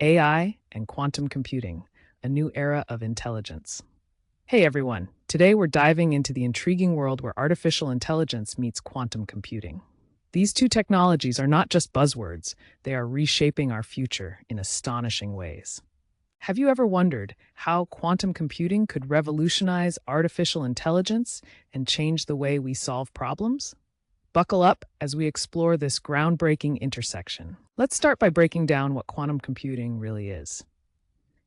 AI and quantum computing, a new era of intelligence. Hey everyone, today we're diving into the intriguing world where artificial intelligence meets quantum computing. These two technologies are not just buzzwords, they are reshaping our future in astonishing ways. Have you ever wondered how quantum computing could revolutionize artificial intelligence and change the way we solve problems? Buckle up as we explore this groundbreaking intersection. Let's start by breaking down what quantum computing really is.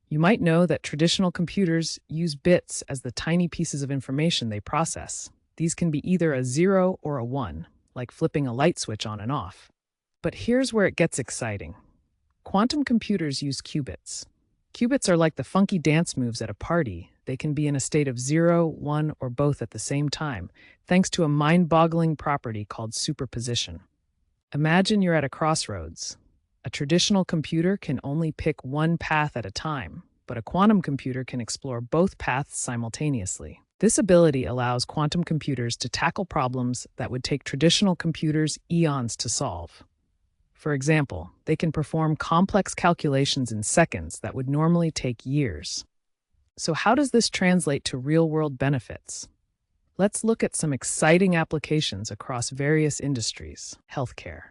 You might know that traditional computers use bits as the tiny pieces of information they process. These can be either a 0 or a 1, like flipping a light switch on and off. But here's where it gets exciting. Quantum computers use qubits. Qubits are like the funky dance moves at a party. They can be in a state of 0, 1, or both at the same time, thanks to a mind-boggling property called superposition. Imagine you're at a crossroads. A traditional computer can only pick one path at a time, but a quantum computer can explore both paths simultaneously. This ability allows quantum computers to tackle problems that would take traditional computers eons to solve. For example, they can perform complex calculations in seconds that would normally take years. So how does this translate to real-world benefits? Let's look at some exciting applications across various industries. Healthcare.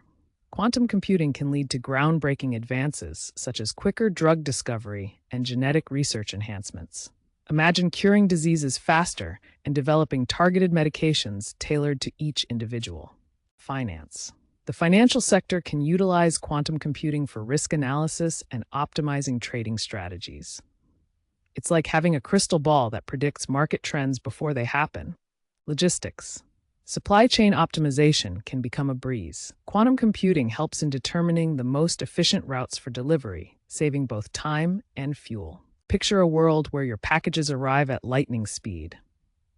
Quantum computing can lead to groundbreaking advances, such as quicker drug discovery and genetic research enhancements. Imagine curing diseases faster and developing targeted medications tailored to each individual. Finance. The financial sector can utilize quantum computing for risk analysis and optimizing trading strategies. It's like having a crystal ball that predicts market trends before they happen. Logistics. Supply chain optimization can become a breeze. Quantum computing helps in determining the most efficient routes for delivery, saving both time and fuel. Picture a world where your packages arrive at lightning speed.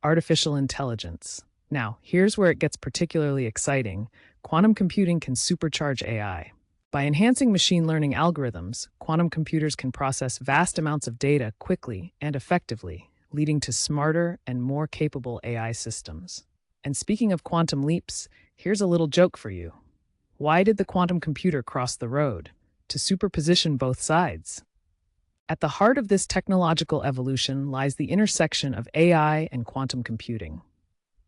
Artificial intelligence. Now, here's where it gets particularly exciting. Quantum computing can supercharge AI. By enhancing machine learning algorithms, quantum computers can process vast amounts of data quickly and effectively, leading to smarter and more capable AI systems. And speaking of quantum leaps, here's a little joke for you. Why did the quantum computer cross the road? To superposition both sides. At the heart of this technological evolution lies the intersection of AI and quantum computing.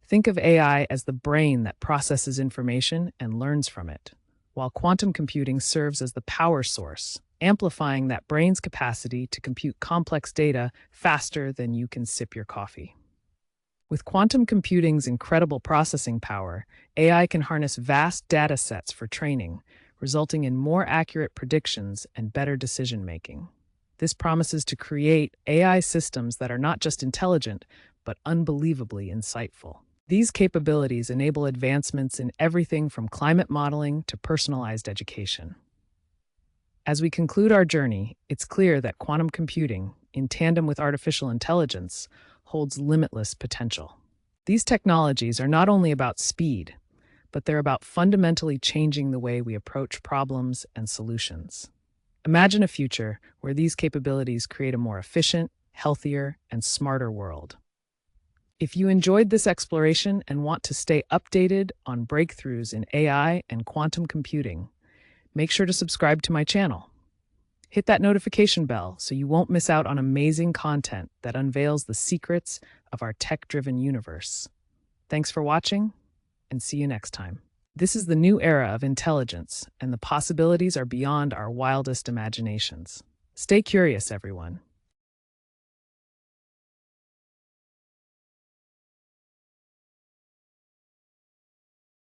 Think of AI as the brain that processes information and learns from it, while quantum computing serves as the power source, amplifying that brain's capacity to compute complex data faster than you can sip your coffee. With quantum computing's incredible processing power, AI can harness vast data sets for training, resulting in more accurate predictions and better decision-making. This promises to create AI systems that are not just intelligent, but unbelievably insightful. These capabilities enable advancements in everything from climate modeling to personalized education. As we conclude our journey, it's clear that quantum computing, in tandem with artificial intelligence, holds limitless potential. These technologies are not only about speed, but they're about fundamentally changing the way we approach problems and solutions. Imagine a future where these capabilities create a more efficient, healthier, and smarter world. If you enjoyed this exploration and want to stay updated on breakthroughs in AI and quantum computing, make sure to subscribe to my channel. Hit that notification bell so you won't miss out on amazing content that unveils the secrets of our tech-driven universe. Thanks for watching, and see you next time. This is the new era of intelligence, and the possibilities are beyond our wildest imaginations. Stay curious, everyone.